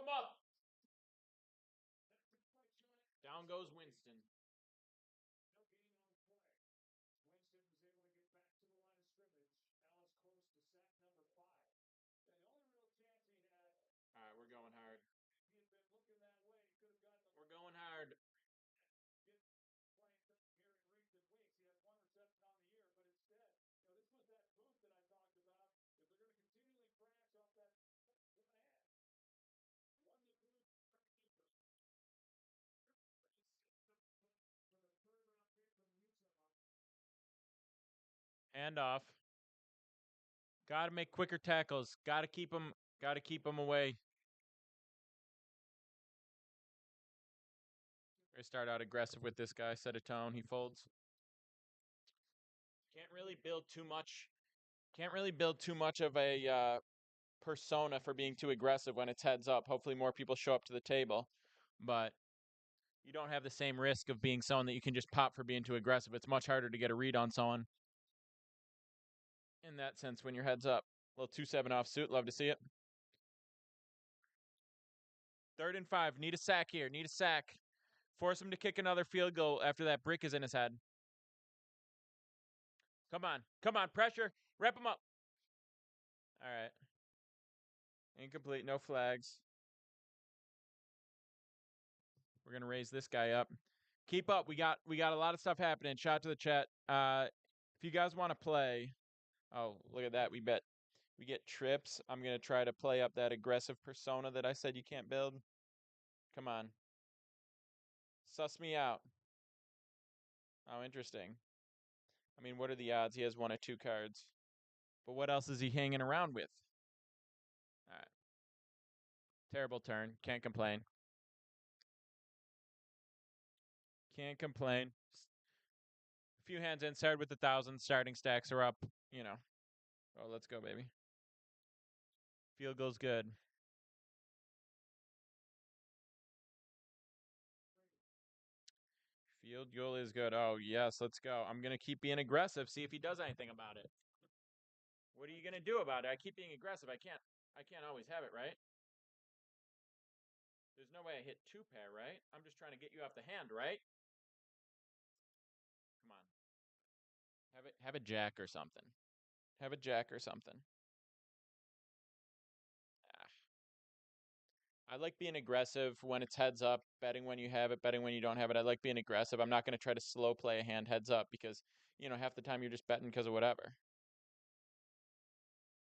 him up. Down goes Winston. No gain on the play. Winston was able to get back to the line of scrimmage. Alice close to sack number 5. And the only real chance he had. All right, we're going hard. He had been looking that way. He could have gotten the. We're going hard. Get playing here in recent weeks. He had 1 reception on the year, but instead, this was that boost that I talked about. If they're going to continually crash off that one hand, one to two. Hand off. Got to make quicker tackles. Got to keep them away. I start out aggressive with this guy. Set a tone. He folds. Can't really build too much of a persona for being too aggressive when it's heads up. Hopefully more people show up to the table, but you don't have the same risk of being someone that you can just pop for being too aggressive. It's much harder to get a read on someone in that sense when you're heads up. Little 2-7 offsuit. Love to see it. 3rd and 5. Need a sack here. Need a sack. Force him to kick another field goal after that brick is in his head. Come on. Come on. Pressure. Wrap him up. All right. Incomplete. No flags. We're going to raise this guy up. Keep up. We got a lot of stuff happening. Shout out to the chat. If you guys want to play. Oh, look at that. We get trips. I'm going to try to play up that aggressive persona that I said you can't build. Come on. Suss me out. Oh, interesting. I mean, what are the odds? He has 1 or 2 cards. But what else is he hanging around with? All right. Terrible turn. Can't complain. Can't complain. A few hands in. Started with 1,000. Starting stacks are up. Oh, let's go, baby. Field goal's good. Field goal is good. Oh, yes, let's go. I'm going to keep being aggressive, see if he does anything about it. What are you going to do about it? I keep being aggressive. I can't always have it, right? There's no way I hit 2 pair, right? I'm just trying to get you off the hand, right? Come on. Have a jack or something. Have a jack or something. I like being aggressive when it's heads up, betting when you have it, betting when you don't have it. I like being aggressive. I'm not going to try to slow play a hand heads up because, half the time you're just betting because of whatever.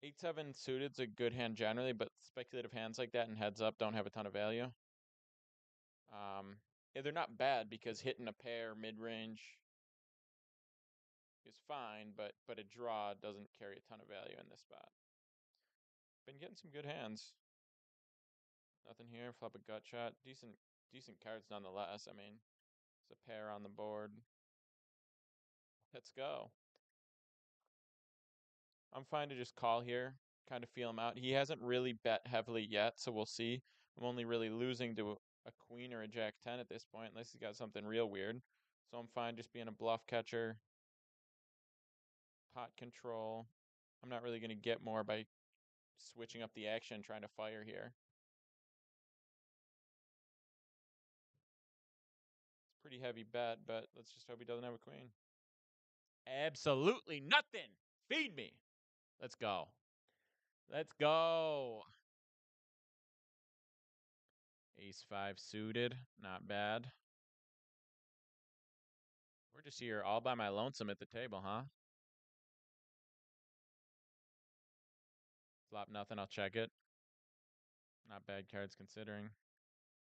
8-7 suited's a good hand generally, but speculative hands like that and heads up don't have a ton of value. They're not bad because hitting a pair mid-range is fine, but a draw doesn't carry a ton of value in this spot. Been getting some good hands. Nothing here. Flop a gut shot. Decent cards nonetheless. I mean, it's a pair on the board. Let's go. I'm fine to just call here. Kind of feel him out. He hasn't really bet heavily yet, so we'll see. I'm only really losing to a queen or a jack 10 at this point, unless he's got something real weird. So I'm fine just being a bluff catcher. Pot control. I'm not really going to get more by switching up the action, trying to fire here. It's a pretty heavy bet, but let's just hope he doesn't have a queen. Absolutely nothing. Feed me. Let's go. Let's go. Ace-5 suited. Not bad. We're just here all by my lonesome at the table, huh? Flop nothing. I'll check it. Not bad cards considering.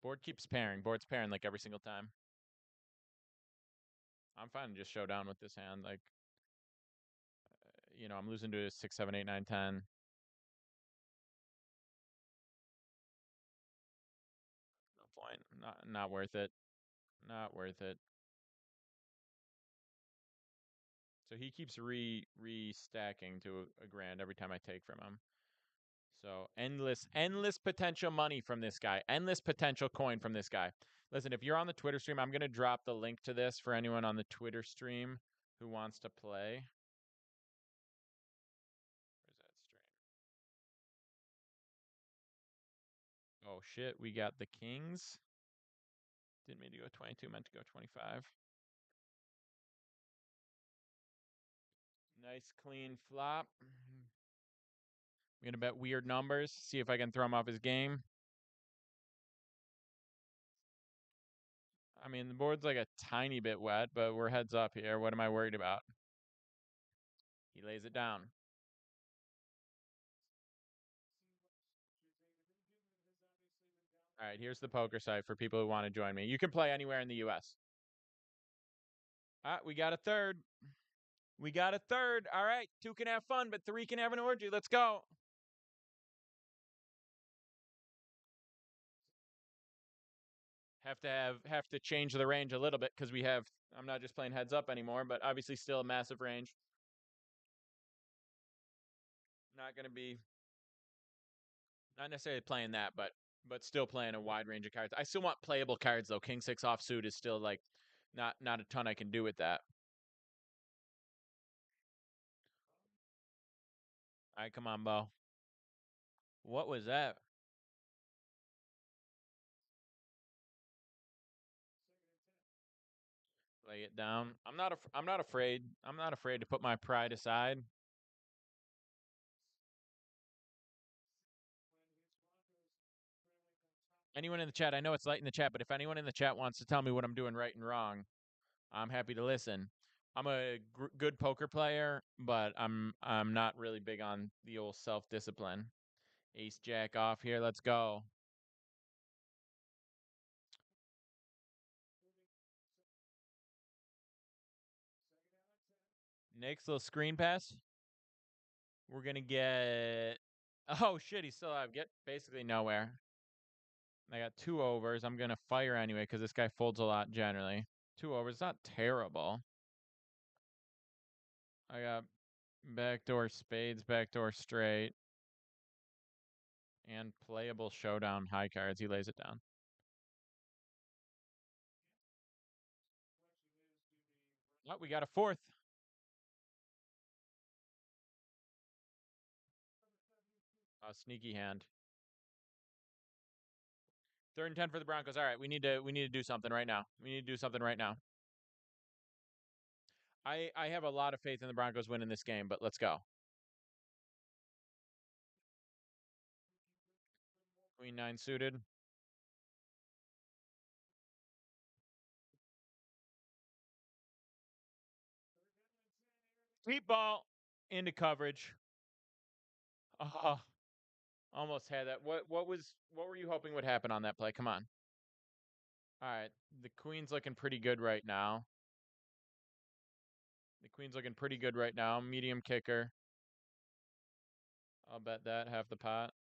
Board keeps pairing. Board's pairing like every single time. I'm fine to just show down with this hand. Like, I'm losing to a 6, 7, 8, 9, 10. No point. Not worth it. Not worth it. So he keeps restacking to a grand every time I take from him. So endless potential money from this guy. Endless potential coin from this guy. Listen, if you're on the Twitter stream, I'm going to drop the link to this for anyone on the Twitter stream who wants to play. Where's that stream? Oh, shit, we got the kings. Didn't mean to go 22, meant to go 25. Nice clean flop. I'm gonna bet weird numbers, see if I can throw him off his game. I mean, the board's like a tiny bit wet, but we're heads up here. What am I worried about? He lays it down. All right, here's the poker site for people who want to join me. You can play anywhere in the U.S. We got a third. We got a third. All right, two can have fun, but three can have an orgy. Let's go. Have to change the range a little bit because we have. I'm not just playing heads up anymore, but obviously still a massive range. Not going to be not necessarily playing that, but still playing a wide range of cards. I still want playable cards though. King six offsuit is still like not a ton I can do with that. All right, come on, Bo. What was that? Lay it down. I'm not afraid. I'm not afraid to put my pride aside. Anyone in the chat, I know it's late in the chat, but if anyone in the chat wants to tell me what I'm doing right and wrong, I'm happy to listen. I'm a good poker player, but I'm not really big on the old self-discipline. Ace jack off here. Let's go. Next little screen pass. We're gonna get. Oh shit, he's still alive. Get basically nowhere. I got two overs. I'm gonna fire anyway because this guy folds a lot generally. Two overs, not terrible. I got backdoor spades, backdoor straight, and playable showdown high cards. He lays it down. Oh, we got a fourth. A sneaky hand. 3rd and 10 for the Broncos. All right, we need to do something right now. We need to do something right now. I have a lot of faith in the Broncos winning this game, but let's go. Queen 9 suited. Deep ball into coverage. Oh, almost had that. What were you hoping would happen on that play? Come on. All right, the Queen's looking pretty good right now. The Queen's looking pretty good right now. Medium kicker. I'll bet that half the pot.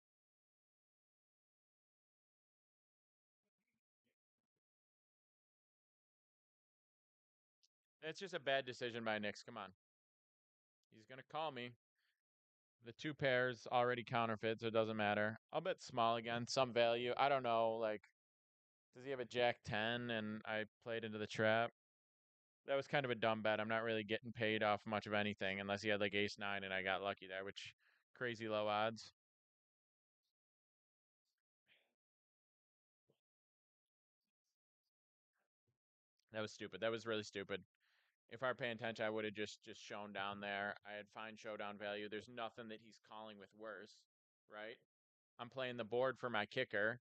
It's just a bad decision by Knicks. Come on. He's gonna call me. The two pairs already counterfeit, so it doesn't matter. I'll bet small again, some value. I don't know, like, does he have a Jack 10 and I played into the trap? That was kind of a dumb bet. I'm not really getting paid off much of anything unless he had like ace 9 and I got lucky there, which crazy low odds. That was stupid. That was really stupid. If I were paying attention, I would have just shown down there. I had fine showdown value. There's nothing that he's calling with worse, right? I'm playing the board for my kicker.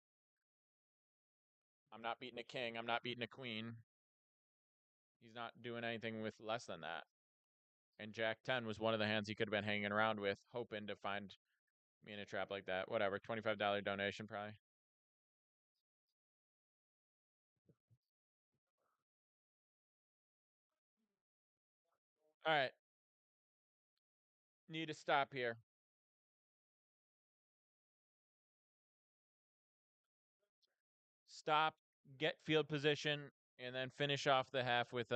I'm not beating a king. I'm not beating a queen. He's not doing anything with less than that. And Jack 10 was one of the hands he could have been hanging around with, hoping to find me in a trap like that. Whatever, $25 donation probably. All right. Need to stop here. Stop, get field position, and then finish off the half with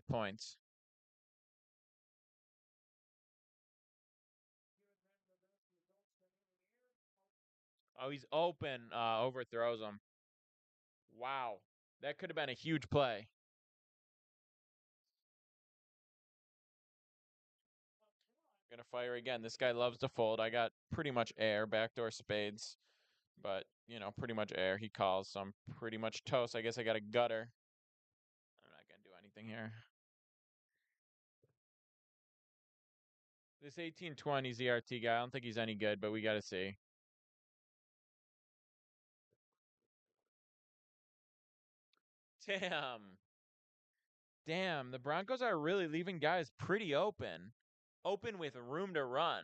points. Oh, he's open. Overthrows him. Wow. That could have been a huge play. Gonna fire again. This guy loves to fold. I got pretty much air, backdoor spades, but pretty much air. He calls, so I'm pretty much toast. I guess I got a gutter. I'm not gonna do anything here. This 1820 ZRT guy, I don't think he's any good, but we gotta see. Damn. Damn, the Broncos are really leaving guys pretty open. Open with room to run.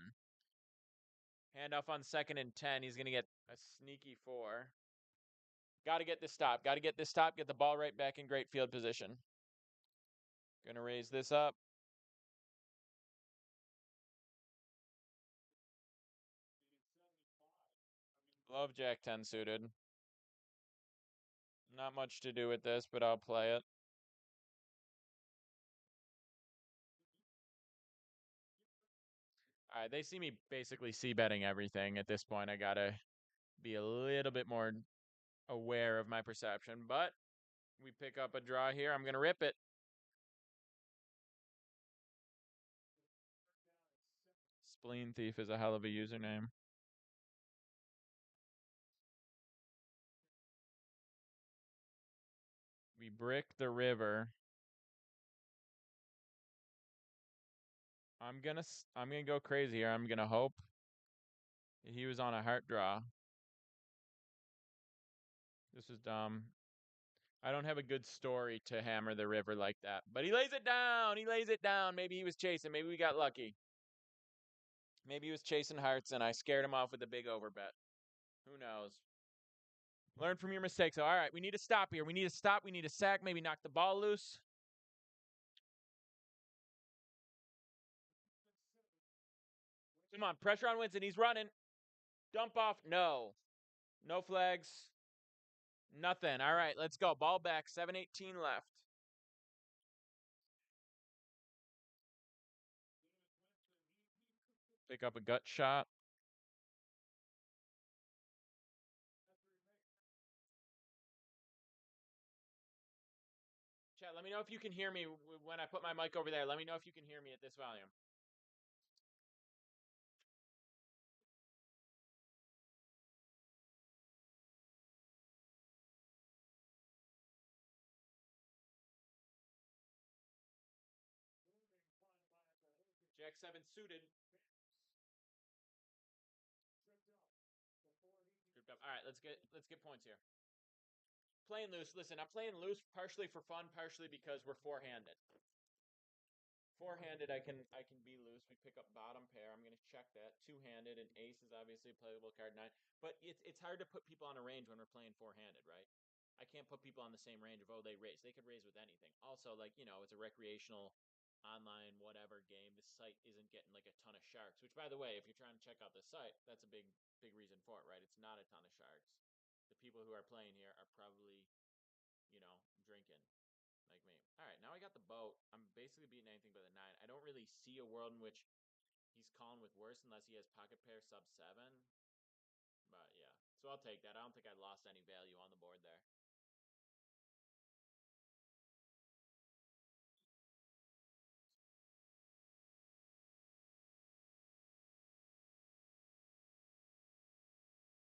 Handoff on 2nd and 10. He's going to get a sneaky 4. Got to get this stop. Got to get this stop. Get the ball right back in great field position. Going to raise this up. Love Jack 10 suited. Not much to do with this, but I'll play it. All right, they see me basically c-betting everything at this point. I got to be a little bit more aware of my perception, but we pick up a draw here. I'm going to rip it. Spleen Thief is a hell of a username. We brick the river. I'm gonna go crazy here. I'm gonna hope he was on a heart draw. This is dumb. I don't have a good story to hammer the river like that. But he lays it down. He lays it down. Maybe he was chasing. Maybe we got lucky. Maybe he was chasing hearts and I scared him off with a big overbet. Who knows? Learn from your mistakes. All right, we need to stop here. We need to stop. We need to sack. Maybe knock the ball loose. Come on, pressure on Winston. He's running. Dump off. No. No flags. Nothing. All right, let's go. Ball back. 7:18 left. Pick up a gut shot. Chat, let me know if you can hear me when I put my mic over there. Let me know if you can hear me at this volume. Jack 7 suited. Grouped up. All right, let's get points here. Playing loose. Listen, I'm playing loose partially for fun, partially because we're four-handed. Four-handed, I can be loose. We pick up bottom pair. I'm going to check that. Two-handed, and ace is obviously a playable card 9. But it's hard to put people on a range when we're playing four-handed, right? I can't put people on the same range of, oh, they raise. They could raise with anything. Also, like, it's a recreational online whatever game. This site isn't getting like a ton of sharks, which by the way, if you're trying to check out this site, that's a big reason for it, right? It's not a ton of sharks. The people who are playing here are probably, drinking like me. All right, now I got the boat. I'm basically beating anything but a 9. I don't really see a world in which he's calling with worse unless he has pocket pair sub 7. But yeah, so I'll take that. I don't think I lost any value on the board there.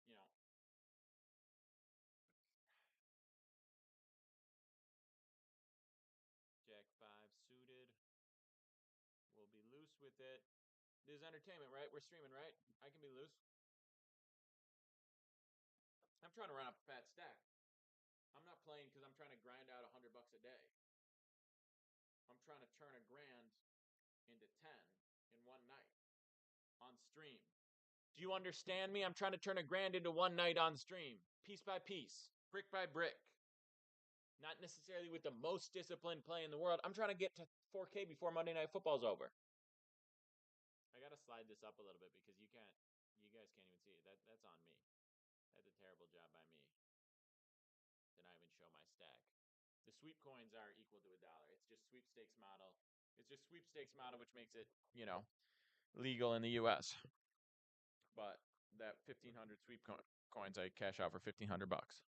You know, Jack 5 suited. We'll be loose with it. This is entertainment, right? We're streaming, right? I can be loose. I'm trying to run up a fat stack. I'm not playing because I'm trying to grind out $100 a day. I'm trying to turn a grand into 10 in one night on stream. Do you understand me? I'm trying to turn a grand into one night on stream, piece by piece, brick by brick. Not necessarily with the most disciplined play in the world. I'm trying to get to 4K before Monday Night Football's over. I gotta slide this up a little bit because you guys can't even see it. That's on me. That's a terrible job by me. Did not even show my stack. The sweep coins are equal to $1. It's just sweepstakes model. It's just sweepstakes model, which makes it, legal in the U.S. But that 1,500 sweep coins, I cash out for 1,500 bucks.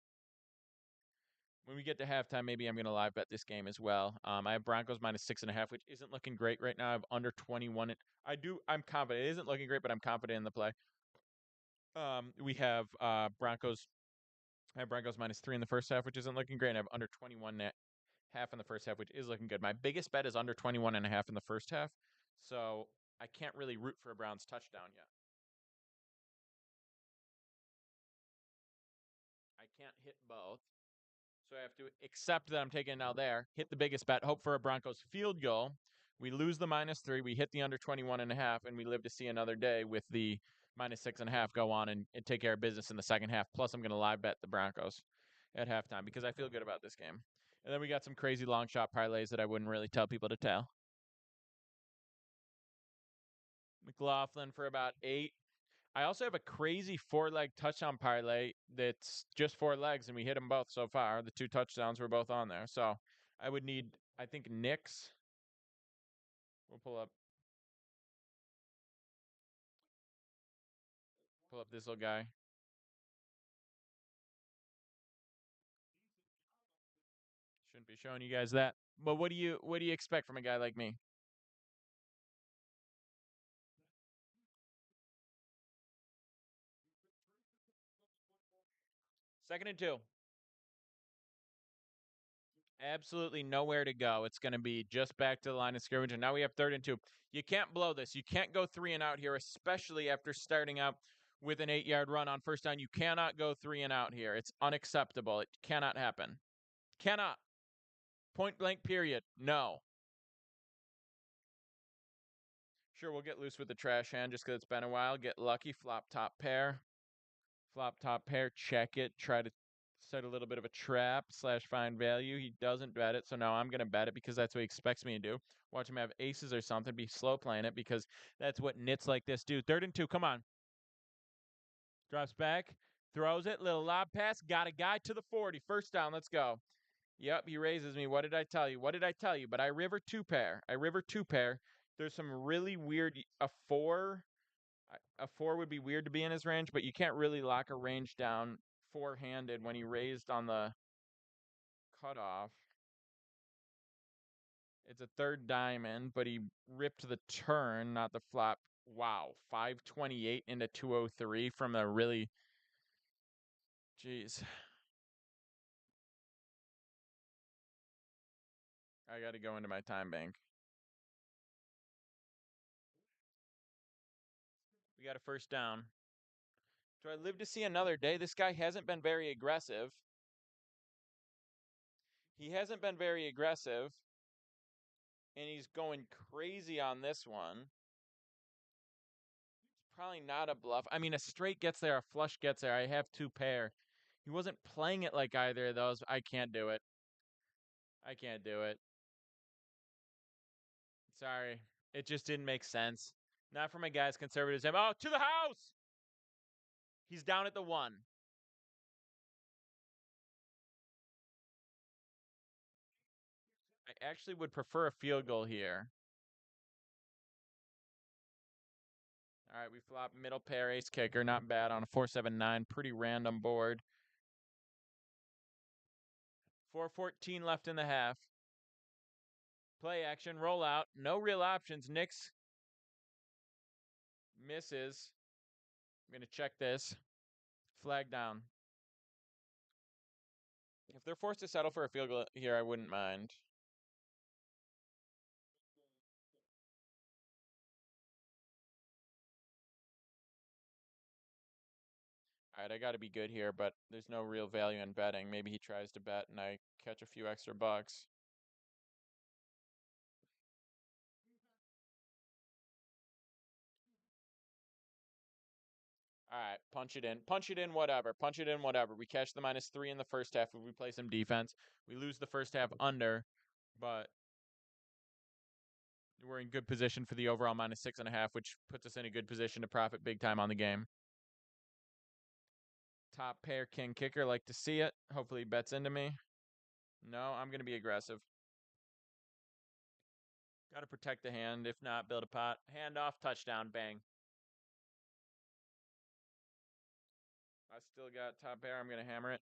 When we get to halftime, maybe I'm going to live bet this game as well. I have Broncos minus 6.5, which isn't looking great right now. I have under 21. I'm confident. It isn't looking great, but I'm confident in the play. We have Broncos I have Broncos -3 in the first half, which isn't looking great. And I have under 21.5 in the first half, which is looking good. My biggest bet is under 21.5 in the first half, so I can't really root for a Browns touchdown yet. I can't hit both. So I have to accept that I'm taking it now there, hit the biggest bet, hope for a Broncos field goal. We lose the -3, we hit the under 21.5, and we live to see another day with the -6.5 go on and take care of business in the second half. Plus, I'm going to live bet the Broncos at halftime because I feel good about this game. And then we got some crazy long shot parlays that I wouldn't really tell people to tell. McLaughlin for about 8. I also have a crazy 4-leg touchdown parlay that's just 4 legs, and we hit them both so far. The 2 touchdowns were both on there. So I would need, I think, Nick's. We'll pull up this little guy. Shouldn't be showing you guys that. But what do you expect from a guy like me? Second and 2. Absolutely nowhere to go. It's going to be just back to the line of scrimmage, and now we have 3rd and 2. You can't blow this. You can't go 3 and out here, especially after starting out with an 8-yard run on first down. You cannot go 3 and out here. It's unacceptable. It cannot happen. Cannot. Point blank, period. No. Sure, we'll get loose with the trash hand just because it's been a while. Get lucky. Flop top pair. Flop top pair. Check it. Try to set a little bit of a trap / find value. He doesn't bet it, so now I'm going to bet it because that's what he expects me to do. Watch him have aces or something. Be slow playing it because that's what nits like this do. 3rd and 2. Come on. Drops back. Throws it. Little lob pass. Got a guy to the 40. First down. Let's go. Yep, he raises me. What did I tell you? What did I tell you? But I river 2 pair. I river 2 pair. There's some really weird a 4. A 4 would be weird to be in his range, but you can't really lock a range down 4-handed when he raised on the cutoff. It's a 3rd diamond, but he ripped the turn, not the flop. Wow, 528 into 203 from a really, jeez. I got to go into my time bank. We got a first down. Do I live to see another day? This guy hasn't been very aggressive. He hasn't been very aggressive. And he's going crazy on this one. It's probably not a bluff. I mean, a straight gets there, a flush gets there. I have 2 pair. He wasn't playing it like either of those. I can't do it. I can't do it. Sorry. It just didn't make sense. Not for my guys' conservatism. Oh, to the house! He's down at the 1. I actually would prefer a field goal here. All right, we flop middle pair, ace kicker. Not bad on a 4-7-9. Pretty random board. 4:14 left in the half. Play action, roll out. No real options. Knicks misses. I'm going to check this. Flag down. If they're forced to settle for a field goal here, I wouldn't mind. All right, I got to be good here, but there's no real value in betting. Maybe he tries to bet and I catch a few extra bucks. All right, punch it in. Punch it in, whatever. Punch it in, whatever. We catch the -3 in the first half if we play some defense. We lose the first half under, but we're in good position for the overall -6.5, which puts us in a good position to profit big time on the game. Top pair, king kicker. Like to see it. Hopefully he bets into me. No, I'm going to be aggressive. Got to protect the hand. If not, build a pot. Hand off, touchdown, bang. I still got top pair. I'm going to hammer it.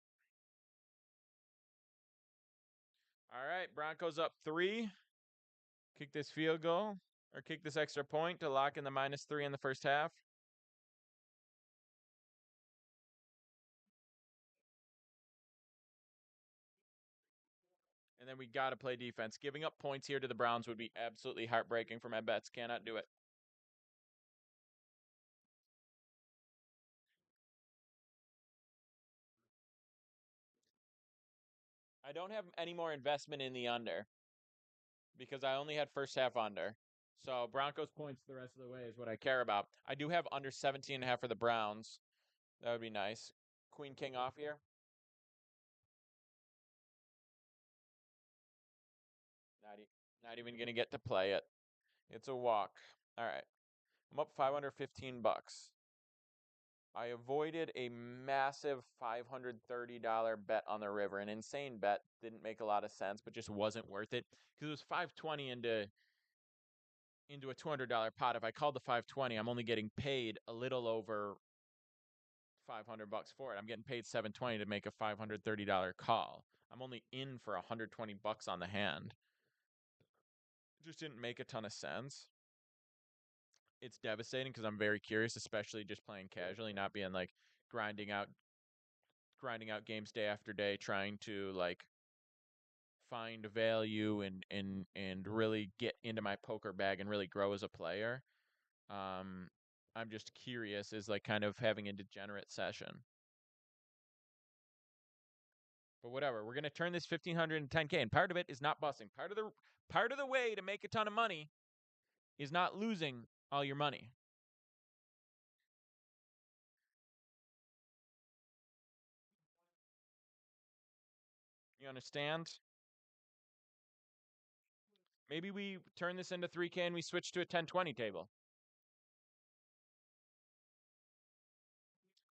All right, Broncos up 3. Kick this field goal or kick this extra point to lock in the -3 in the first half. then we got to play defense. Giving up points here to the Browns would be absolutely heartbreaking for my bets. Cannot do it. I don't have any more investment in the under because I only had first half under. So Broncos points the rest of the way is what I care about. I do have under 17.5 for the Browns. That would be nice. Queen King off here. Not, not even gonna get to play it. It's a walk. All right. I'm up 515 bucks. I avoided a massive $530 bet on the river. An insane bet. Didn't make a lot of sense, but just wasn't worth it because it was 520 into a $200 pot. If I called the 520, I'm only getting paid a little over 500 bucks for it. I'm getting paid 720 to make a $530 call. I'm only in for 120 bucks on the hand. It just didn't make a ton of sense. It's devastating because I'm very curious, especially just playing casually, not being like grinding out games day after day, trying to like find value and really get into my poker bag and really grow as a player. I'm just curious is like kind of having a degenerate session. But whatever, we're gonna turn this 1,510K, and part of it is not busting. Part of the way to make a ton of money is not losing all your money. You understand? Maybe we turn this into 3K and we switch to a 1020 table.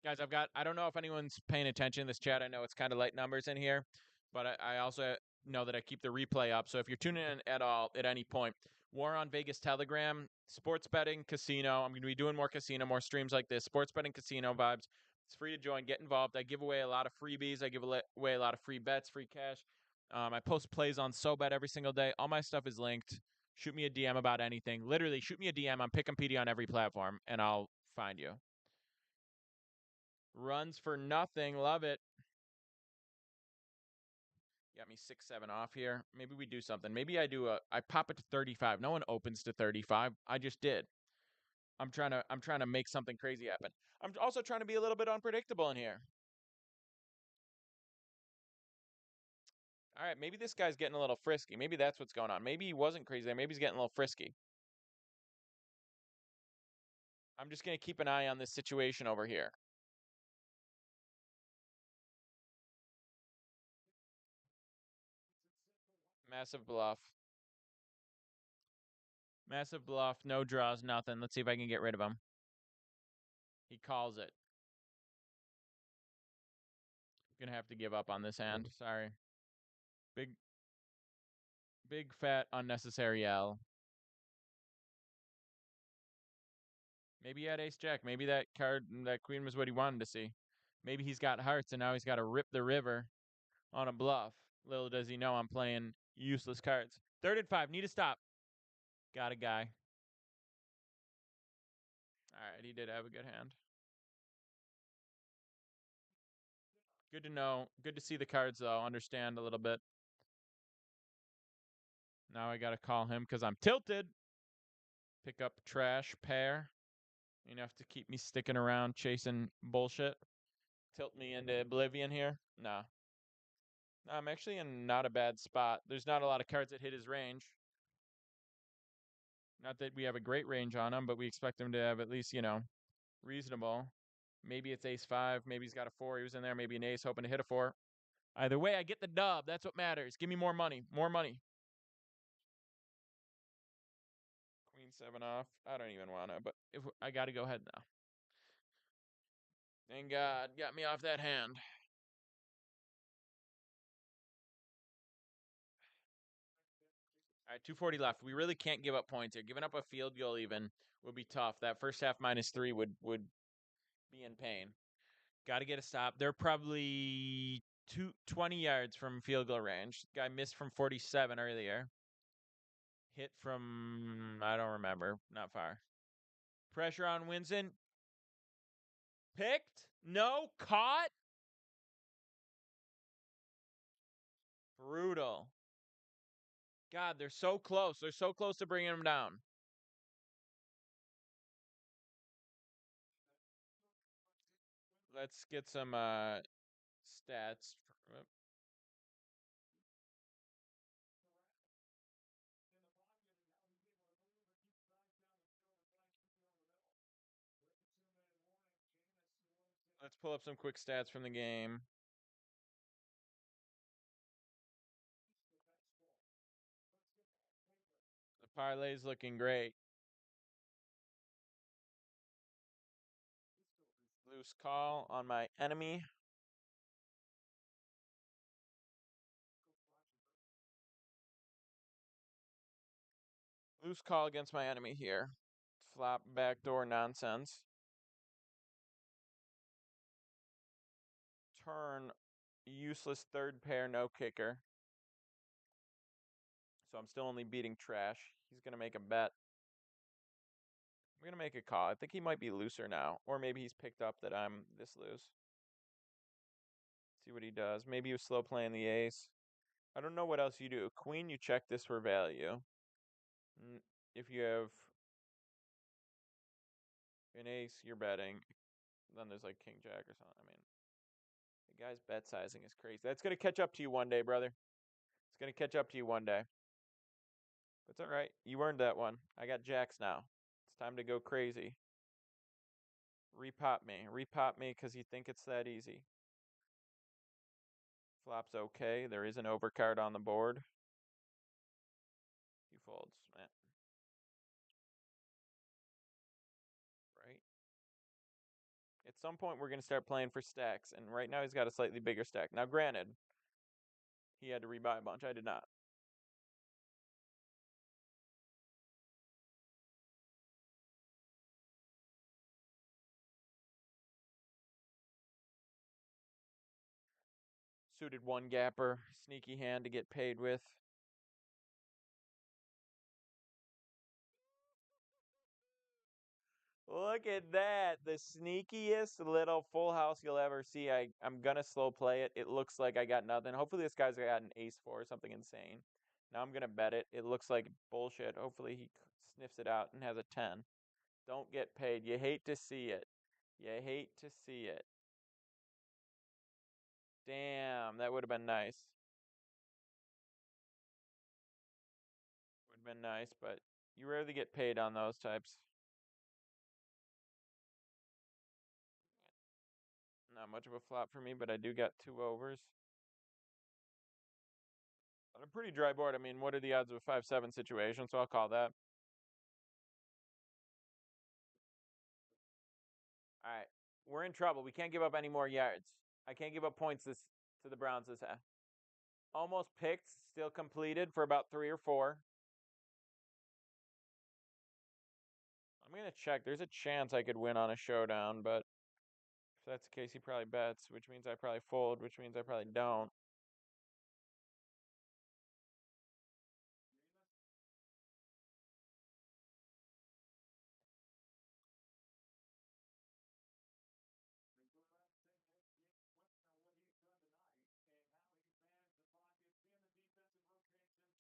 Guys, I don't know if anyone's paying attention in this chat. I know it's kind of light numbers in here, but I also know that I keep the replay up. So if you're tuning in at all at any point, War on Vegas Telegram, sports betting, casino. I'm going to be doing more casino, more streams like this. Sports betting, casino vibes. It's free to join. Get involved. I give away a lot of freebies. I give away a lot of free bets, free cash. I post plays on SoBet every single day. All my stuff is linked. Shoot me a DM about anything. Literally, shoot me a DM. I'm Pick'em PD on every platform, and I'll find you. Runs for nothing. Love it. Got me 6-7 off here. Maybe we do something. Maybe I pop it to 35. No one opens to 35. I just did. I'm trying to make something crazy happen. I'm also trying to be a little bit unpredictable in here. All right, maybe this guy's getting a little frisky. Maybe that's what's going on. Maybe he wasn't crazy. Maybe he's getting a little frisky. I'm just going to keep an eye on this situation over here. Massive bluff. Massive bluff. No draws, nothing. Let's see if I can get rid of him. He calls it. Gonna have to give up on this hand. Sorry. Big fat unnecessary L. Maybe he had ace jack. Maybe that queen was what he wanted to see. Maybe he's got hearts and now he's got to rip the river on a bluff. Little does he know I'm playing useless cards. 3rd and 5. Need to stop. Got a guy. All right, he did have a good hand. Good to know. Good to see the cards, though. Understand a little bit. Now I got to call him because I'm tilted. Pick up trash pair. Enough to keep me sticking around chasing bullshit. Tilt me into oblivion here. Nah. I'm actually in not a bad spot. There's not a lot of cards that hit his range. Not that we have a great range on him, but we expect him to have at least, reasonable. Maybe it's ace 5. Maybe he's got a 4. He was in there. Maybe an ace hoping to hit a 4. Either way, I get the dub. That's what matters. Give me more money. More money. Queen 7 off. I don't even want to, but if I got to go ahead now. Thank God. Got me off that hand. All right, 240 left. We really can't give up points here. Giving up a field goal even would be tough. That first half -3 would be in pain. Got to get a stop. They're probably 20 yards from field goal range. Guy missed from 47 earlier. Hit from, I don't remember. Not far. Pressure on Winston. Picked? No. Caught? Brutal. God, they're so close. They're so close to bringing him down. Let's get some stats. Let's pull up some quick stats from the game. The parlay's looking great. Loose call on my enemy. Loose call against my enemy here. Flop backdoor nonsense. Turn useless third pair no kicker. So I'm still only beating trash. He's gonna make a bet. I'm gonna make a call. I think he might be looser now. Or maybe he's picked up that I'm this loose. See what he does. Maybe he was slow playing the ace. I don't know what else you do. Queen, you check this for value. If you have an ace, you're betting. Then there's like king jack or something. I mean, the guy's bet sizing is crazy. That's gonna catch up to you one day, brother. It's gonna catch up to you one day. That's all right. You earned that one. I got jacks now. It's time to go crazy. Repop me. Repop me because you think it's that easy. Flop's okay. There is an overcard on the board. He folds. Right. At some point, we're going to start playing for stacks. And right now, he's got a slightly bigger stack. Now, granted, he had to rebuy a bunch. I did not. Suited one gapper. Sneaky hand to get paid with. Look at that. The sneakiest little full house you'll ever see. I'm going to slow play it. It looks like I got nothing. Hopefully this guy's got an ace four or something insane. Now I'm going to bet it. It looks like bullshit. Hopefully he sniffs it out and has a 10. Don't get paid. You hate to see it. You hate to see it. Damn, that would have been nice. Would have been nice, but you rarely get paid on those types. Not much of a flop for me, but I do got 2 overs. On a pretty dry board. I mean, what are the odds of a 5-7 situation? So I'll call that. All right. We're in trouble. We can't give up any more yards. I can't give up points this to the Browns this half. Almost picked, still completed for about 3 or 4. I'm going to check. There's a chance I could win on a showdown, but if that's the case, he probably bets, which means I probably fold, which means I probably don't.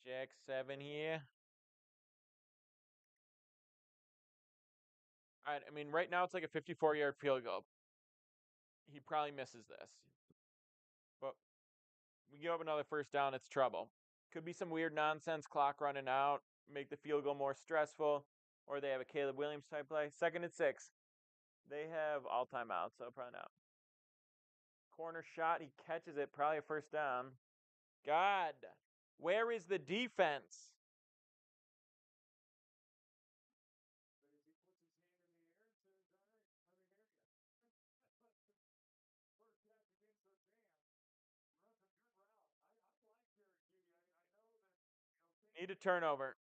Jack 7 here. All right, I mean, right now it's like a 54-yard field goal. He probably misses this. But we give up another first down, it's trouble. Could be some weird nonsense clock running out, make the field goal more stressful, or they have a Caleb Williams type play. 2nd and 6. They have all timeouts, so probably not. Corner shot, he catches it, probably a first down. God, where is the defense? Need a turnover.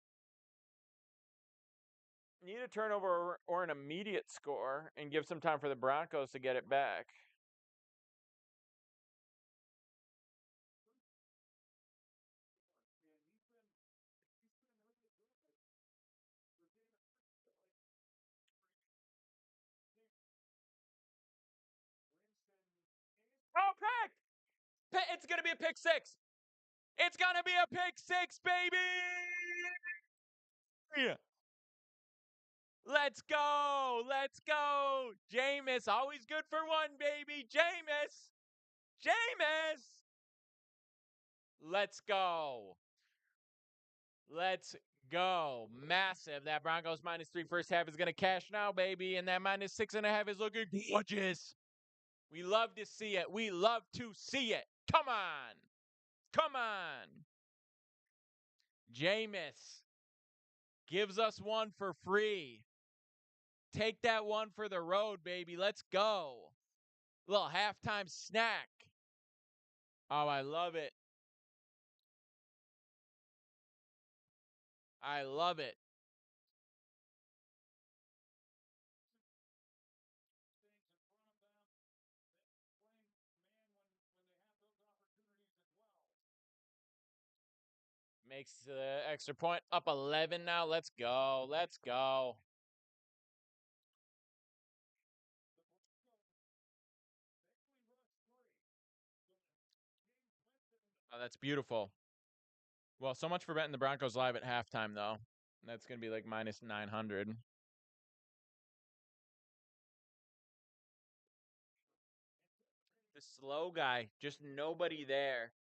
Need a turnover or an immediate score and give some time for the Broncos to get it back. Oh, pick! It's going to be a pick 6. It's going to be a pick 6, baby! Yeah. Let's go. Let's go. Jameis, always good for one, baby. Jameis. Jameis. Let's go. Let's go. Massive. That Broncos -3 first half is going to cash now, baby. And that -6.5 is looking gorgeous. We love to see it. We love to see it. Come on. Come on. Jameis gives us one for free. Take that one for the road, baby. Let's go. Little halftime snack. Oh, I love it. I love it. Makes the extra point up 11 now. Let's go. Let's go. Oh, that's beautiful. Well, so much for betting the Broncos live at halftime, though. That's going to be like -900. The slow guy, just nobody there.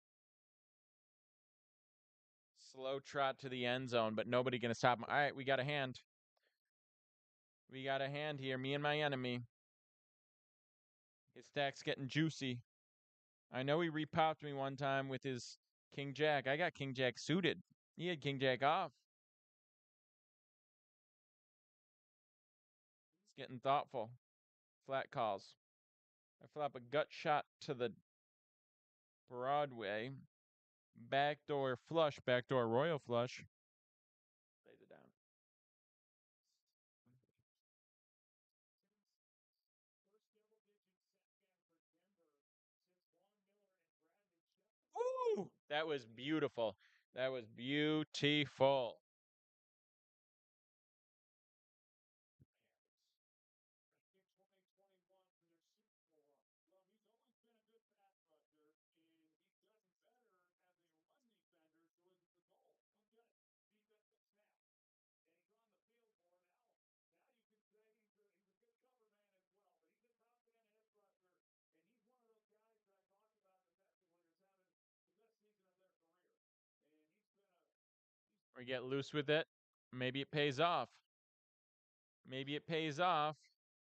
Slow trot to the end zone, but nobody going to stop him. All right, we got a hand. We got a hand here, me and my enemy. His stack's getting juicy. I know he repopped me one time with his King Jack. I got King Jack suited. He had King Jack off. It's getting thoughtful. Flat calls. I flop a gut shot to the Broadway. Backdoor flush. Backdoor royal flush. Lays it down. Ooh, that was beautiful. That was beautiful. Or get loose with it. Maybe it pays off. Maybe it pays off.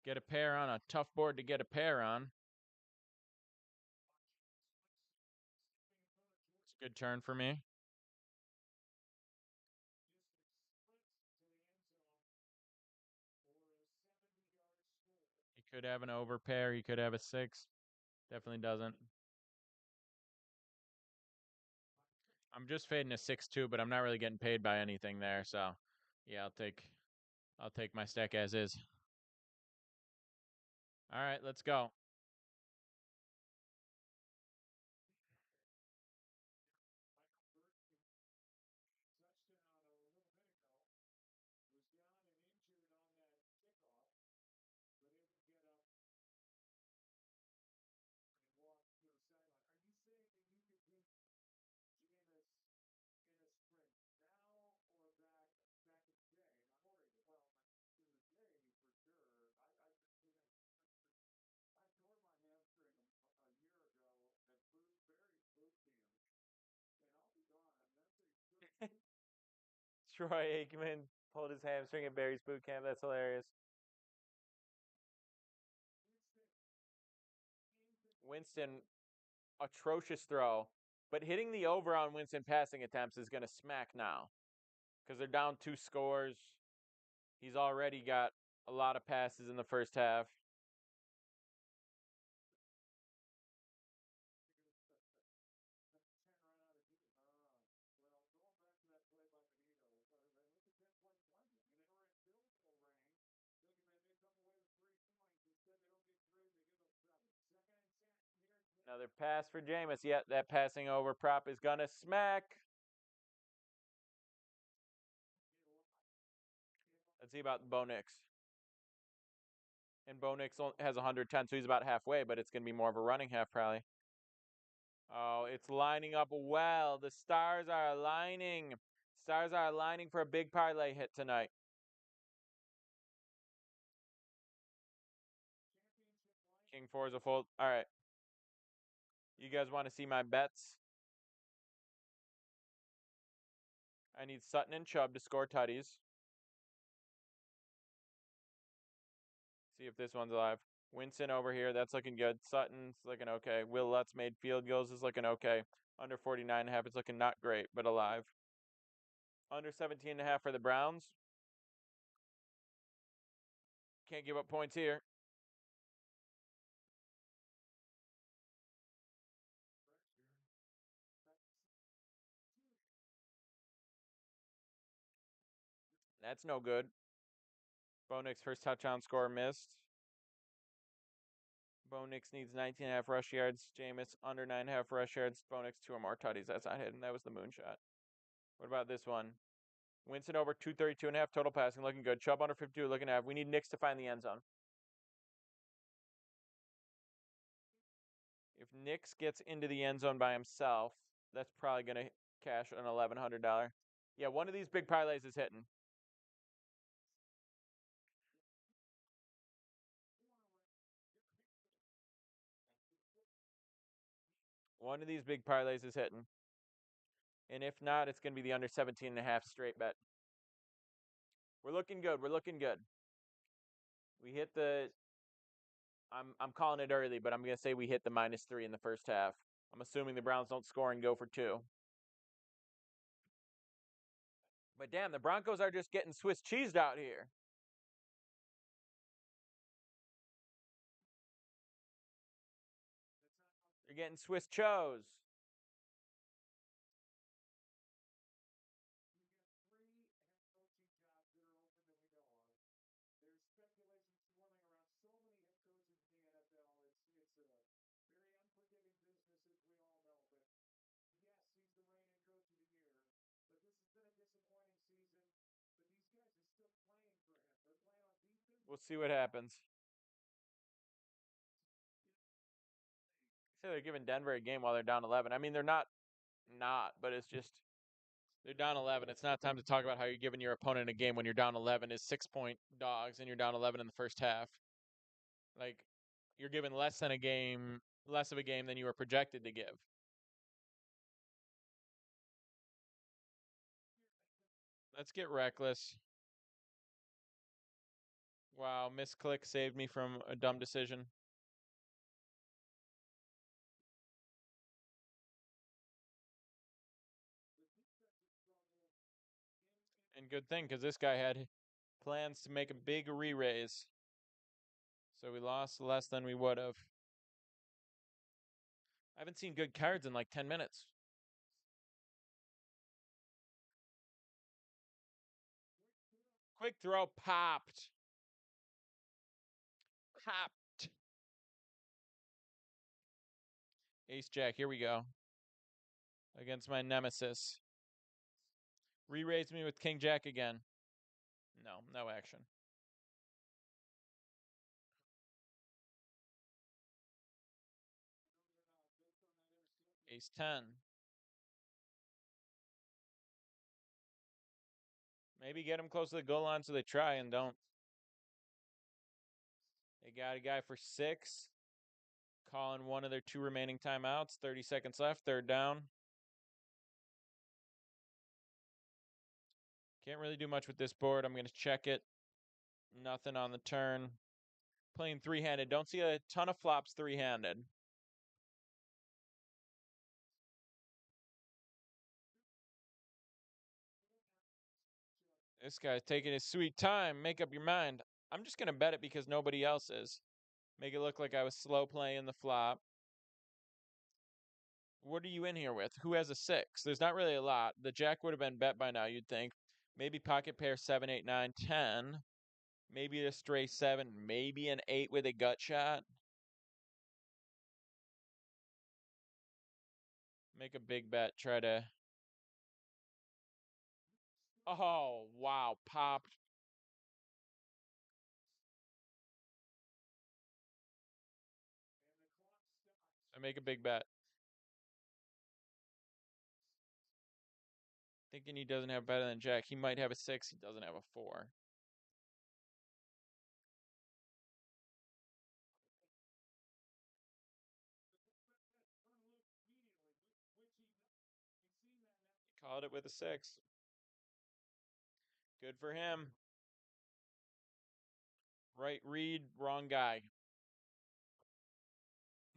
Get a pair on a tough board to get a pair on. It's a good turn for me. He could have an overpair. He could have a 6. Definitely doesn't. I'm just fading a 6-2, but I'm not really getting paid by anything there. So, yeah, I'll take my stack as is. All right, let's go. Troy Aikman pulled his hamstring at Barry's boot camp. That's hilarious. Winston, atrocious throw, but hitting the over on Winston passing attempts is going to smack now because they're down 2 scores. He's already got a lot of passes in the first half. Another pass for Jameis. Yeah, that passing over prop is going to smack. Let's see about Bo Nix. And Bo Nix has 110, so he's about halfway, but it's going to be more of a running half probably. Oh, it's lining up well. The stars are aligning. Stars are aligning for a big parlay hit tonight. King 4 is a fold. All right. You guys want to see my bets? I need Sutton and Chubb to score tutties. See if this one's alive. Winston over here. That's looking good. Sutton's looking okay. Will Lutz made field goals is looking okay. Under 49.5 is looking not great, but alive. Under 17.5 for the Browns. Can't give up points here. That's no good. Bo Nix first touchdown score missed. Bo Nix needs 19.5 rush yards. Jameis under 9.5 rush yards. Bo Nix 2 or more tutties. That's not hidden. That was the moonshot. What about this one? Winston over 232.5 total passing. Looking good. Chubb under 52. Looking to have. We need Nix to find the end zone. If Nix gets into the end zone by himself, that's probably going to cash an $1,100. Yeah, one of these big parlays is hitting. One of these big parlays is hitting. And if not, it's going to be the under 17.5 straight bet. We're looking good. We're looking good. We hit the. I'm calling it early, but I'm going to say we hit the -3 in the first half. I'm assuming the Browns don't score and go for 2. But damn, the Broncos are just getting Swiss cheesed out here. They're getting Swiss chose. We'll see what happens. Say they're giving Denver a game while they're down 11. I mean, they're not, but it's just they're down 11. It's not time to talk about how you're giving your opponent a game when you're down 11 is 6-point dogs and you're down 11 in the first half. Like, you're giving less of a game than you were projected to give. Let's get reckless. Wow, misclick saved me from a dumb decision. And good thing, because this guy had plans to make a big re-raise. So we lost less than we would have. I haven't seen good cards in like 10 minutes. Quick throw popped. Popped. Ace Jack, here we go. Against my nemesis. Re-raise me with King Jack again. No, no action. Ace 10. Maybe get him close to the goal line so they try and don't. They got a guy for 6. Calling one of their 2 remaining timeouts. 30 seconds left. Third down. Can't really do much with this board. I'm going to check it. Nothing on the turn. Playing 3-handed. Don't see a ton of flops 3-handed. This guy's taking his sweet time. Make up your mind. I'm just going to bet it because nobody else is. Make it look like I was slow playing the flop. What are you in here with? Who has a 6? There's not really a lot. The jack would have been bet by now, you'd think. Maybe pocket pair 7, 8, 9, 10. Maybe a stray 7. Maybe an 8 with a gut shot. Make a big bet. Try to. Oh, wow. Popped. I make a big bet. Thinking he doesn't have better than Jack. He might have a 6. He doesn't have a 4. Called it with a 6. Good for him. Right read, wrong guy.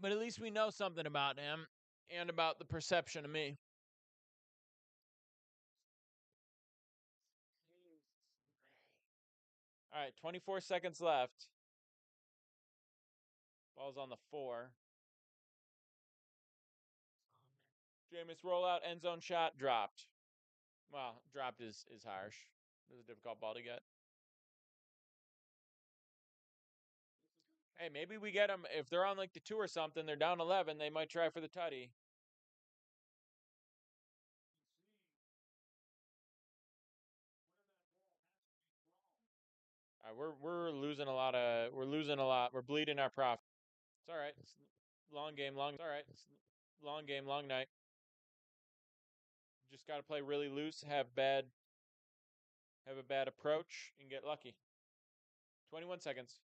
But at least we know something about him and about the perception of me. All right, 24 seconds left. Ball's on the 4. Jameis rollout, end zone shot, dropped. Well, dropped is harsh. It was a difficult ball to get. Hey, maybe we get them. If they're on like the 2 or something, they're down 11, they might try for the tutty. We're losing a lot of we're bleeding our profit. It's all right. It's long game, long. It's all right. It's long game, long night. Just got to play really loose, have a bad approach, and get lucky. 21 seconds.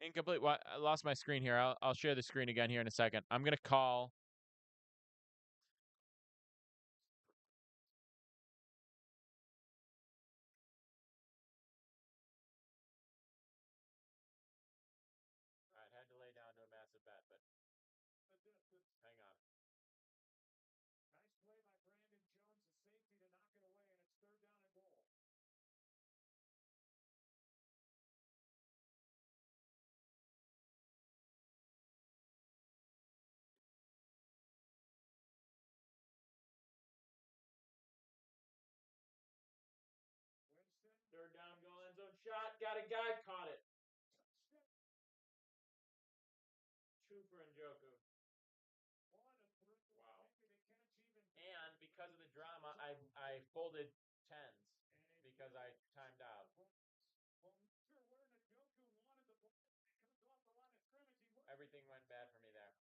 Incomplete. What? I lost my screen here. I'll share the screen again here in a second. I'm gonna call. All right, had to lay down to a massive bet, but hang on. Nice play by Brandon Jones, the safety, to knock it away, and it's 3rd down and goal. Winston. 3rd down, goal, end zone shot. Got a guy, caught it. 2 for Njoku. 1 of 3. Wow. Making the catch even. And because of the drama, I folded 10s because I timed out. Well, sure, where Njoku wanted the ball, he comes off the line of scrimmage. Everything went bad for me there.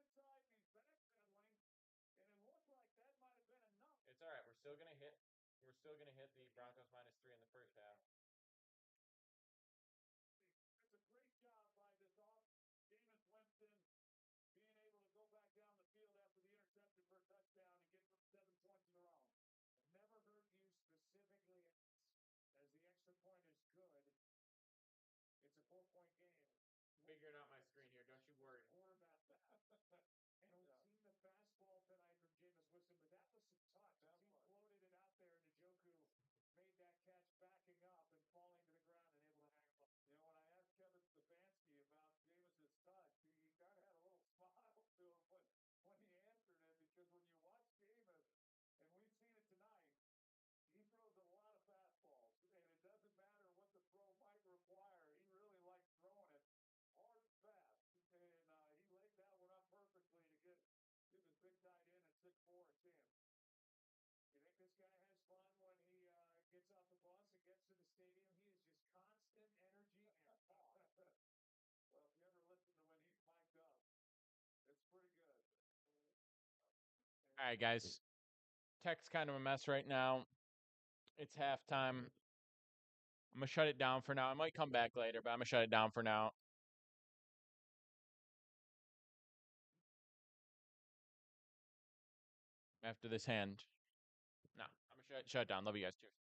Inside, he's backpedaling, and it looked like that might have been enough. It's all right. We're still gonna hit the Broncos -3 in the first half. It's a great job by this Jameis Winston being able to go back down the field after the interception for a touchdown and get 7 points in a row. I've never heard you specifically as the extra point is good. It's a 4-point game. Figuring out my screen here. Don't you worry. More about that. And we've seen the fastball tonight from Jameis Winston, but that was some touch. He floated it out there, and Njoku made that catch backing up and falling to the ground and able to hang up. You know, when I asked Kevin Stefanski about Jameis's touch, he kind of had a little smile to him when he answered it, because when you watch Jameis, and we've seen it tonight, he throws a lot of fastballs, and it doesn't matter what the throw might require. He really likes throwing it hard and fast, and he laid that one up perfectly to give his big tight end at 6'4" a chance. You think this guy has fun when he gets off the bus and gets to the stadium? He is just constant energy and talk. Well, if you ever listen to when he's mic'd up, it's pretty good. All right, guys. Tech's kind of a mess right now. It's halftime. I'm gonna shut it down for now. I might come back later, but I'm gonna shut it down for now. After this hand. No, I'm gonna shut it down. Love you guys. Cheers.